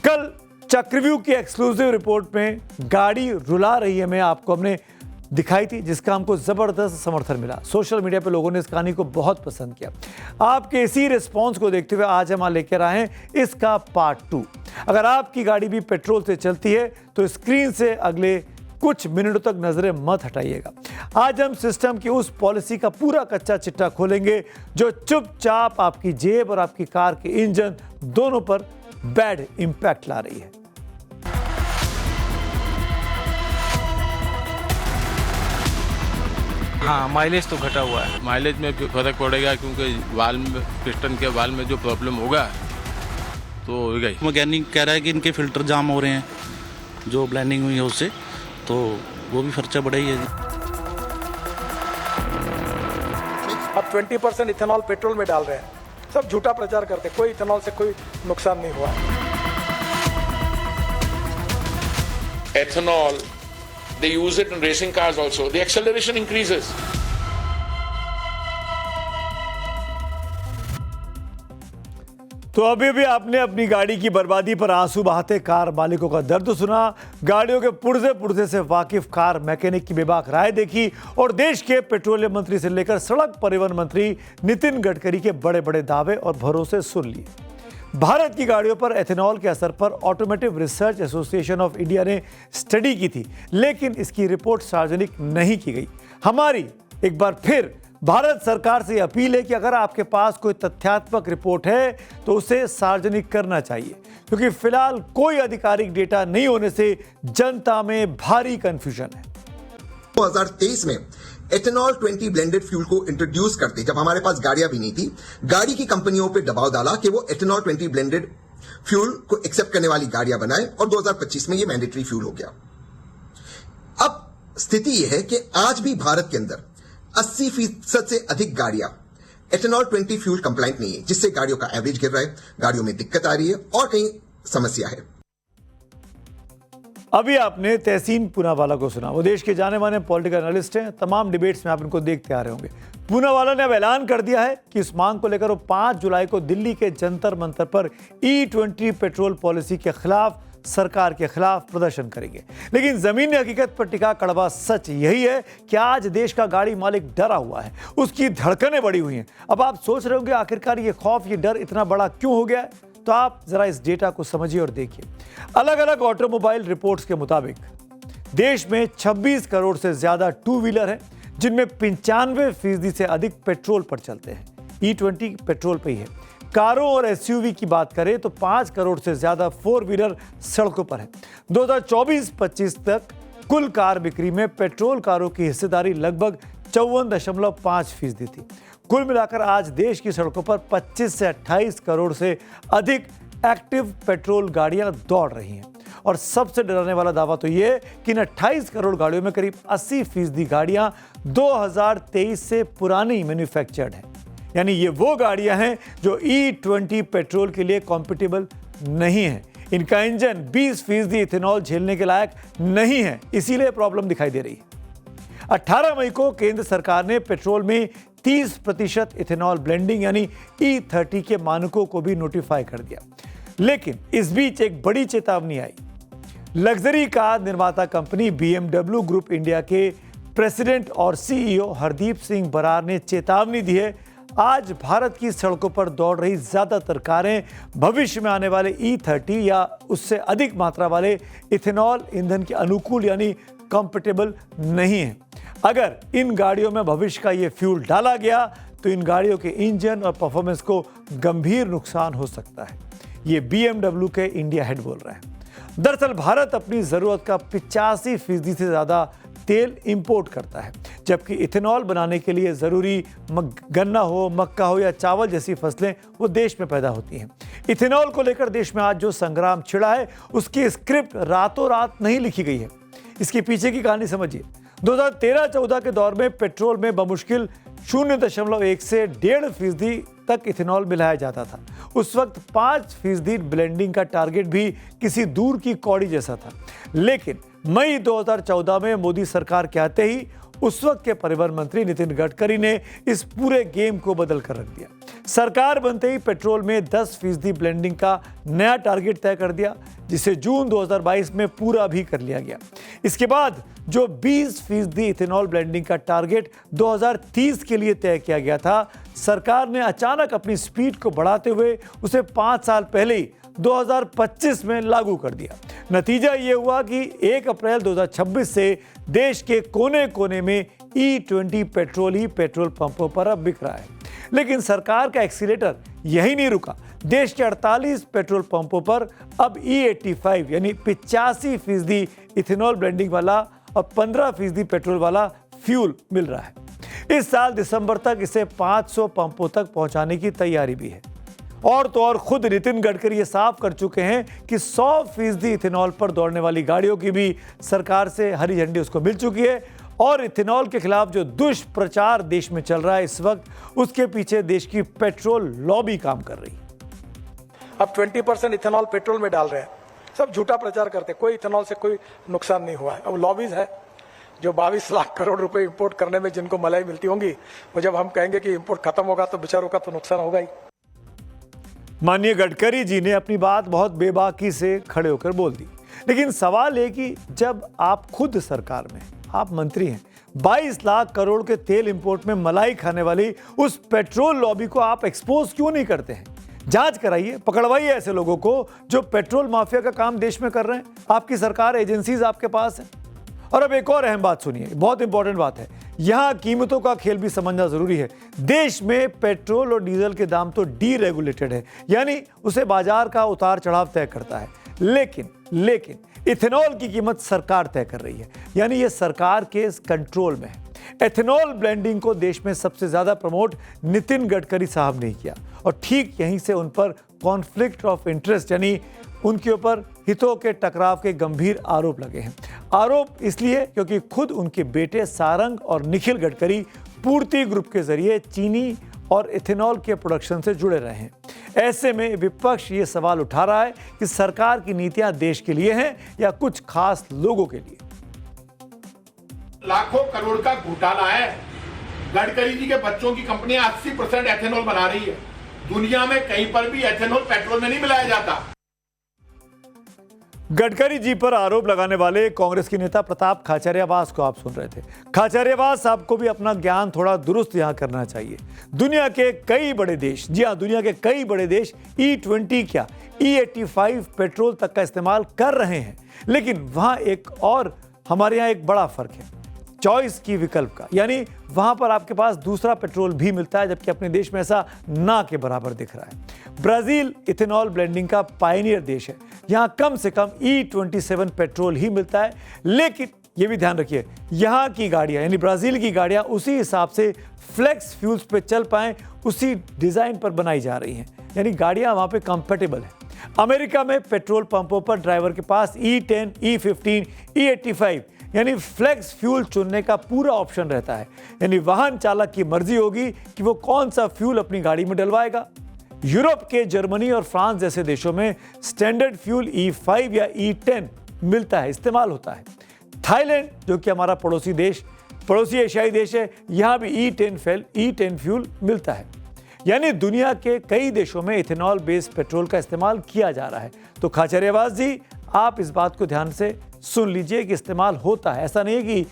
कल चक्रव्यूह की एक्सक्लूसिव रिपोर्ट में गाड़ी रुला रही है मैं आपको हमने दिखाई थी, जिसका हमको जबरदस्त समर्थन मिला। सोशल मीडिया पे लोगों ने इस कहानी को बहुत पसंद किया। आपके इसी रिस्पांस को देखते हुए आज हम लेकर आए हैं इसका पार्ट 2। अगर आपकी गाड़ी भी पेट्रोल से चलती है तो स्क्रीन से अगले कुछ मिनटों तक नजरें मत हटाइएगा। आज हम सिस्टम की उस पॉलिसी का पूरा कच्चा चिट्ठा खोलेंगे जो चुपचाप आपकी जेब और आपकी कार के इंजन दोनों पर बैड इंपैक्ट ला रही है। हाँ, माइलेज तो घटा हुआ है। माइलेज में फर्क पड़ेगा क्योंकि वाल में, पिस्टन के वाल में जो प्रॉब्लम होगा तो होगा ही। मैकेनिक कह रहा है कि इनके फिल्टर जाम हो रहे हैं, जो ब्लेंडिंग हुई है उससे, तो वो भी खर्चा बढ़ा ही है। अब 20% इथेनॉल पेट्रोल में डाल रहे हैं, सब झूठा प्रचार करते, कोई इथेनॉल से कोई नुकसान नहीं हुआ। Ethanol, they use it in racing cars also. The acceleration increases. तो अभी भी आपने अपनी गाड़ी की बर्बादी पर आंसू बहाते कार मालिकों का दर्द सुना, गाड़ियों के पुर्जे पुर्जे से वाकिफ कार मैकेनिक की बेबाक राय देखी और देश के पेट्रोलियम मंत्री से लेकर सड़क परिवहन मंत्री नितिन गडकरी के बड़े बड़े दावे और भरोसे सुन लिए। भारत की गाड़ियों पर एथेनॉल के असर पर automotive research association of India ने स्टडी की थी, लेकिन इसकी रिपोर्ट सार्वजनिक नहीं की गई। हमारी एक बार फिर भारत सरकार से अपील है कि अगर आपके पास कोई तथ्यात्मक रिपोर्ट है तो उसे सार्वजनिक करना चाहिए, क्योंकि फिलहाल कोई आधिकारिक डेटा नहीं होने से जनता में भारी कंफ्यूजन है। 2023 में एथेनॉल 20 ब्लेंडेड फ्यूल को इंट्रोड्यूस करते, जब हमारे पास गाड़ियां भी नहीं थी, गाड़ी की कंपनियों पे दबाव डाला कि वो एथेनॉल 20 ब्लेंडेड फ्यूल को एक्सेप्ट करने वाली गाड़ियां बनाए और 2025 में ये मैंडेटरी फ्यूल हो गया। अब स्थिति यह है कि आज भी भारत के अंदर 80% से अधिक गाड़ियां एथेनॉल 20 फ्यूल कंप्लाइंट नहीं है, जिससे गाड़ियों का एवरेज गिर रहा है, गाड़ियों में दिक्कत आ रही है और कहीं समस्या है। अभी आपने तहसीन पूनावाला को सुना, वो देश के जाने माने पॉलिटिकल एनालिस्ट हैं। तमाम डिबेट्स में आप इनको देखते आ रहे होंगे। पूनावाला ने अब ऐलान कर दिया है कि इस मांग को लेकर वो 5 जुलाई को दिल्ली के जंतर मंतर पर E20 पेट्रोल पॉलिसी के खिलाफ, सरकार के खिलाफ प्रदर्शन करेंगे। लेकिन जमीनी हकीकत पर टिका कड़वा सच यही है कि आज देश का गाड़ी मालिक डरा हुआ है, उसकी धड़कनें बढ़ी हुई हैं। अब आप सोच रहे होंगे आखिरकार ये खौफ, ये डर इतना बड़ा क्यों हो गया है? तो आप जरा इस डेटा को समझिए और देखिए। अलग अलग ऑटोमोबाइल रिपोर्ट्स के मुताबिक देश में 26 करोड़ से ज्यादा 2 व्हीलर हैं, जिनमें 95% से अधिक पेट्रोल पर चलते हैं। E20 पेट्रोल पे ही है। कारों और SUV की बात करें तो 5 करोड़ से ज्यादा 4 व्हीलर सड़कों पर है। 2024-25 तक कुल कार बिक्री में पेट्रोल कारों की हिस्सेदारी लगभग 54.5% थी। कुल मिलाकर आज देश की सड़कों पर 25 से 28 करोड़ से अधिक एक्टिव पेट्रोल गाड़ियां दौड़ रही हैं। और सबसे डराने वाला दावा तो ये कि इन 28 करोड़ गाड़ियों में करीब 80% गाड़ियां 2023 से पुरानी मैन्युफैक्चर्ड हैं। यानी ये वो गाड़ियां हैं जो E20 पेट्रोल के लिए कॉम्पिटेबल नहीं है। इनका इंजन 20% इथेनॉल झेलने के लायक नहीं है, इसीलिए प्रॉब्लम दिखाई दे रही है। 18 मई को केंद्र सरकार ने पेट्रोल में 30% इथेनॉल ब्लेंडिंग यानी E30 के मानकों को भी नोटिफाई कर दिया। लेकिन इस बीच एक बड़ी चेतावनी आई। लग्जरी कार निर्माता कंपनी BMW ग्रुप इंडिया के प्रेसिडेंट और CEO हरदीप सिंह बरार ने चेतावनी दी है, आज भारत की सड़कों पर दौड़ रही ज्यादातर कारें भविष्य में आने वाले E30 या उससे अधिक मात्रा वाले इथेनॉल ईंधन के अनुकूल यानी कंफर्टेबल नहीं है। अगर इन गाड़ियों में भविष्य का ये फ्यूल डाला गया तो इन गाड़ियों के इंजन और परफॉर्मेंस को गंभीर नुकसान हो सकता है। ये BMW के इंडिया हेड बोल रहे हैं। दरअसल भारत अपनी जरूरत का 85% से ज्यादा तेल इंपोर्ट करता है, जबकि इथेनॉल बनाने के लिए जरूरी गन्ना हो, मक्का हो या चावल जैसी फसलें वो देश में पैदा होती हैं। इथेनॉल को लेकर देश में आज जो संग्राम छिड़ा है, उसकी स्क्रिप्ट रातों रात नहीं लिखी गई है। इसके पीछे की कहानी समझिए। 2013-14 के दौर में पेट्रोल में बमुश्किल 0.1 से 1.5% तक इथेनॉल मिलाया जाता था। उस वक्त 5% ब्लेंडिंग का टारगेट भी किसी दूर की कौड़ी जैसा था। लेकिन मई 2014 में मोदी सरकार के आते ही उस वक्त के परिवहन मंत्री नितिन गडकरी ने इस पूरे गेम को बदल कर रख दिया। सरकार बनते ही पेट्रोल में 10% ब्लेंडिंग का नया टारगेट तय कर दिया, जिसे जून 2022 में पूरा भी कर लिया गया। इसके बाद जो 20% इथेनॉल ब्लेंडिंग का टारगेट 2030 के लिए तय किया गया था, सरकार ने अचानक अपनी स्पीड को बढ़ाते हुए उसे 5 साल पहले ही 2025 में लागू कर दिया। नतीजा ये हुआ कि 1 अप्रैल 2026 से देश के कोने कोने में E20 पेट्रोल ही पेट्रोल पंपों पर अब बिक रहा है। लेकिन सरकार का एक्सीलेटर यही नहीं रुका। देश के 48 पेट्रोल पंपों पर अब E85 यानी 85% इथेनॉल ब्लेंडिंग वाला और 15% पेट्रोल वाला फ्यूल मिल रहा है। इस साल दिसंबर तक इसे 500 पंपों तक पहुंचाने की तैयारी भी है। और तो और खुद नितिन गडकरी ये साफ कर चुके हैं कि 100% इथेनॉल पर दौड़ने वाली गाड़ियों की भी सरकार से हरी झंडी उसको मिल चुकी है। और इथेनॉल के खिलाफ जो दुष्प्रचार देश में चल रहा है इस वक्त, उसके पीछे देश की पेट्रोल लॉबी काम कर रही है। अब 20% इथेनॉल पेट्रोल में डाल रहे हैं, सब झूठा प्रचार करते हैं। कोई इथेनॉल से कोई नुकसान नहीं हुआ है। अब लॉबीज है जो 22 लाख करोड़ रुपए इंपोर्ट करने में जिनको मलाई मिलती होंगी, वो जब हम कहेंगे कि इंपोर्ट खत्म होगा तो बेचारों का तो नुकसान होगा ही। माननीय गडकरी जी ने अपनी बात बहुत बेबाकी से खड़े होकर बोल दी, लेकिन सवाल है कि जब आप खुद सरकार में, आप मंत्री हैं, 22 लाख करोड़ के तेल इंपोर्ट में मलाई खाने वाली उस पेट्रोल लॉबी को आप एक्सपोज क्यों नहीं करते हैं? जांच कराइए, पकड़वाइए ऐसे लोगों को जो पेट्रोल माफिया का काम देश में कर रहे हैं। आपकी सरकार, एजेंसीज आपके पास है। और अब एक और अहम बात सुनिए, बहुत इंपॉर्टेंट बात है। यहां कीमतों का खेल भी समझना जरूरी है। देश में पेट्रोल और डीजल के दाम तो डीरेगुलेटेड है, यानी उसे बाजार का उतार चढ़ाव तय करता है। लेकिन इथेनॉल की कीमत सरकार तय कर रही है, यानी ये सरकार के कंट्रोल में है। एथेनॉल ब्लेंडिंग को देश में सबसे ज्यादा प्रमोट नितिन गडकरी साहब ने किया और ठीक यहीं से उन पर कॉन्फ्लिक्ट ऑफ इंटरेस्ट यानी उनके ऊपर हितों के टकराव के गंभीर आरोप लगे हैं। आरोप इसलिए क्योंकि खुद उनके बेटे सारंग और निखिल गडकरी पूर्ति ग्रुप के जरिए चीनी और इथेनॉल के प्रोडक्शन से जुड़े रहे हैं। ऐसे में विपक्ष ये सवाल उठा रहा है कि सरकार की नीतियां देश के लिए हैं या कुछ खास लोगों के लिए। लाखों करोड़ का घोटाला है। गडकरी जी के बच्चों की कंपनियां 80% एथेनॉल बना रही है। दुनिया में कहीं पर भी एथेनॉल पेट्रोल में नहीं मिलाया जाता। गडकरी जी पर आरोप लगाने वाले कांग्रेस के नेता प्रताप खाचरियावास को आप सुन रहे थे। खाचरियावास साहब को भी अपना ज्ञान थोड़ा दुरुस्त यहां करना चाहिए। दुनिया के कई बड़े देश, जी हां, दुनिया के कई बड़े देश E20 क्या E85 पेट्रोल तक का इस्तेमाल कर रहे हैं, लेकिन वहां एक और हमारे यहाँ एक बड़ा फर्क है, चॉइस की विकल्प का। यानी वहां पर आपके पास दूसरा पेट्रोल भी मिलता है, जबकि अपने देश में ऐसा ना के बराबर दिख रहा है। ब्राजील इथेनॉल ब्लेंडिंग का पायनियर देश है। यहां कम से कम E27 पेट्रोल ही मिलता है, लेकिन ये भी ध्यान रखिए, यहां की गाड़ियां यानी ब्राजील की गाड़ियां उसी हिसाब से फ्लेक्स फ्यूल्स पे चल पाएं, उसी डिजाइन पर बनाई जा रही हैं, यानी गाड़ियां वहां पे कंफर्टेबल है। अमेरिका में पेट्रोल पंपों पर ड्राइवर के पास E10, E15, E85 यानी फ्लेक्स फ्यूल चुनने का पूरा ऑप्शन रहता है, यानी वाहन चालक की मर्जी होगी कि वो कौन सा फ्यूल अपनी गाड़ी में डलवाएगा। यूरोप के जर्मनी और फ्रांस जैसे देशों में स्टैंडर्ड फ्यूल E5 या E10 मिलता है, इस्तेमाल होता है। थाईलैंड जो कि हमारा पड़ोसी एशियाई देश है, यहां भी E10 फ्यूल मिलता है। यानी दुनिया के कई देशों में इथेनॉल बेस्ड पेट्रोल का इस्तेमाल किया जा रहा है। तो खाचरियावास जी, आप इस बात को ध्यान से सुन लीजिए कि इस्तेमाल होता है, ऐसा नहीं है कि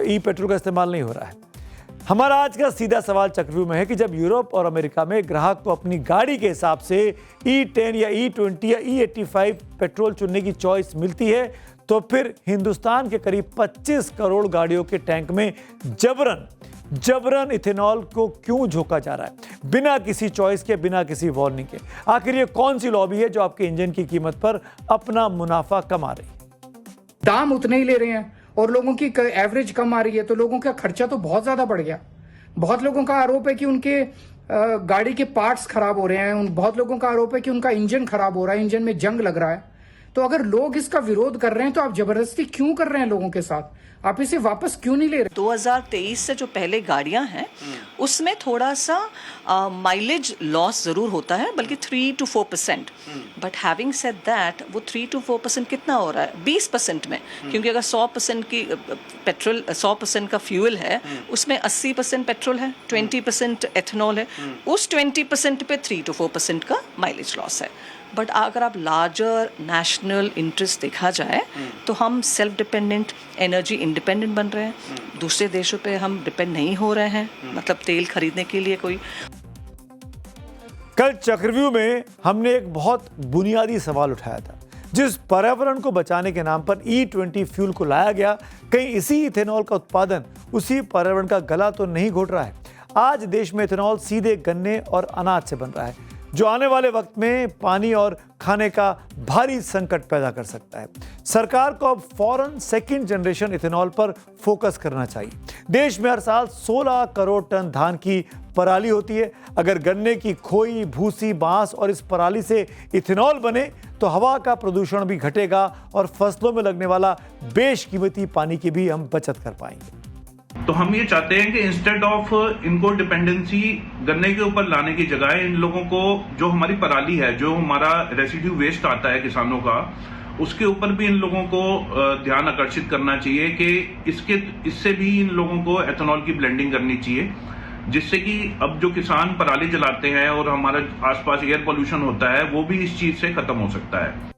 ई पेट्रोल का इस्तेमाल नहीं हो रहा है। हमारा आज का सीधा सवाल चक्रव्यूह में है कि जब यूरोप और अमेरिका में ग्राहक को अपनी गाड़ी के हिसाब से E10 या E20 या E85 पेट्रोल चुनने की चॉइस मिलती है, तो फिर हिंदुस्तान के करीब 25 करोड़ गाड़ियों के टैंक में जबरन इथेनॉल को क्यों झोंका जा रहा है, बिना किसी चॉइस के, बिना किसी वार्निंग के? आखिर ये कौन सी लॉबी है जो आपके इंजन की कीमत पर अपना मुनाफा कमा रही है? दाम उतने ही ले रहे हैं और लोगों की एवरेज कम आ रही है, तो लोगों का खर्चा तो बहुत ज्यादा बढ़ गया। बहुत लोगों का आरोप है कि उनके गाड़ी के पार्ट्स खराब हो रहे हैं। बहुत लोगों का आरोप है कि उनका इंजन खराब हो रहा है, इंजन में जंग लग रहा है। तो अगर लोग इसका विरोध कर रहे हैं तो आप जबरदस्ती क्यों कर रहे हैं लोगों के साथ? आप इसे वापस क्यों नहीं ले रहे? 2023 से जो पहले गाड़ियां हैं उसमें थोड़ा सा माइलेज लॉस जरूर होता है, बल्कि 3 to 4%। But having said that, वो 3 to 4% कितना हो रहा है 20% में, क्योंकि अगर 100% की पेट्रोल 100% का फ्यूल है उसमें 80% पेट्रोल है, 20% एथेनॉल है, उस 20% पे 3 to 4% का माइलेज लॉस है। बट अगर आप लार्जर नेशनल इंटरेस्ट देखा जाए तो हम सेल्फ डिपेंडेंट, एनर्जी इंडिपेंडेंट बन रहे हैं, दूसरे देशों पे हम डिपेंड नहीं हो रहे हैं, मतलब तेल खरीदने के लिए कोई। कल चक्रव्यूह में हमने एक बहुत बुनियादी सवाल उठाया था। जिस पर्यावरण को बचाने के नाम पर E20 फ्यूल को लाया गया, कहीं इसी इथेनॉल का उत्पादन उसी पर्यावरण का गला तो नहीं घोट रहा है? आज देश में इथेनॉल सीधे गन्ने और अनाज से बन रहा है, जो आने वाले वक्त में पानी और खाने का भारी संकट पैदा कर सकता है। सरकार को अब फौरन सेकंड जनरेशन इथेनॉल पर फोकस करना चाहिए। देश में हर साल 16 करोड़ टन धान की पराली होती है। अगर गन्ने की खोई, भूसी, बांस और इस पराली से इथेनॉल बने तो हवा का प्रदूषण भी घटेगा और फसलों में लगने वाला बेशकीमती पानी की भी हम बचत कर पाएंगे। तो हम ये चाहते हैं कि इंस्टेड ऑफ इनको डिपेंडेंसी गन्ने के ऊपर लाने की जगह इन लोगों को जो हमारी पराली है, जो हमारा रेसिड्यू वेस्ट आता है किसानों का, उसके ऊपर भी इन लोगों को ध्यान आकर्षित करना चाहिए कि इससे भी इन लोगों को एथेनॉल की ब्लेंडिंग करनी चाहिए, जिससे कि अब जो किसान पराली जलाते हैं और हमारा आसपास एयर पोल्यूशन होता है वो भी इस चीज से खत्म हो सकता है।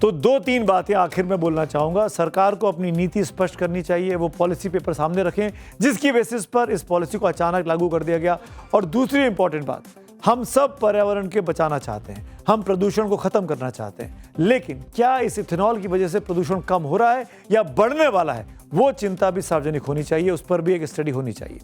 तो 2-3 बातें आखिर में बोलना चाहूंगा। सरकार को अपनी नीति स्पष्ट करनी चाहिए, वो पॉलिसी पेपर सामने रखें जिसकी बेसिस पर इस पॉलिसी को अचानक लागू कर दिया गया। और दूसरी इंपॉर्टेंट बात, हम सब पर्यावरण के बचाना चाहते हैं, हम प्रदूषण को खत्म करना चाहते हैं, लेकिन क्या इस इथेनॉल की वजह से प्रदूषण कम हो रहा है या बढ़ने वाला है, वो चिंता भी सार्वजनिक होनी चाहिए, उस पर भी एक स्टडी होनी चाहिए।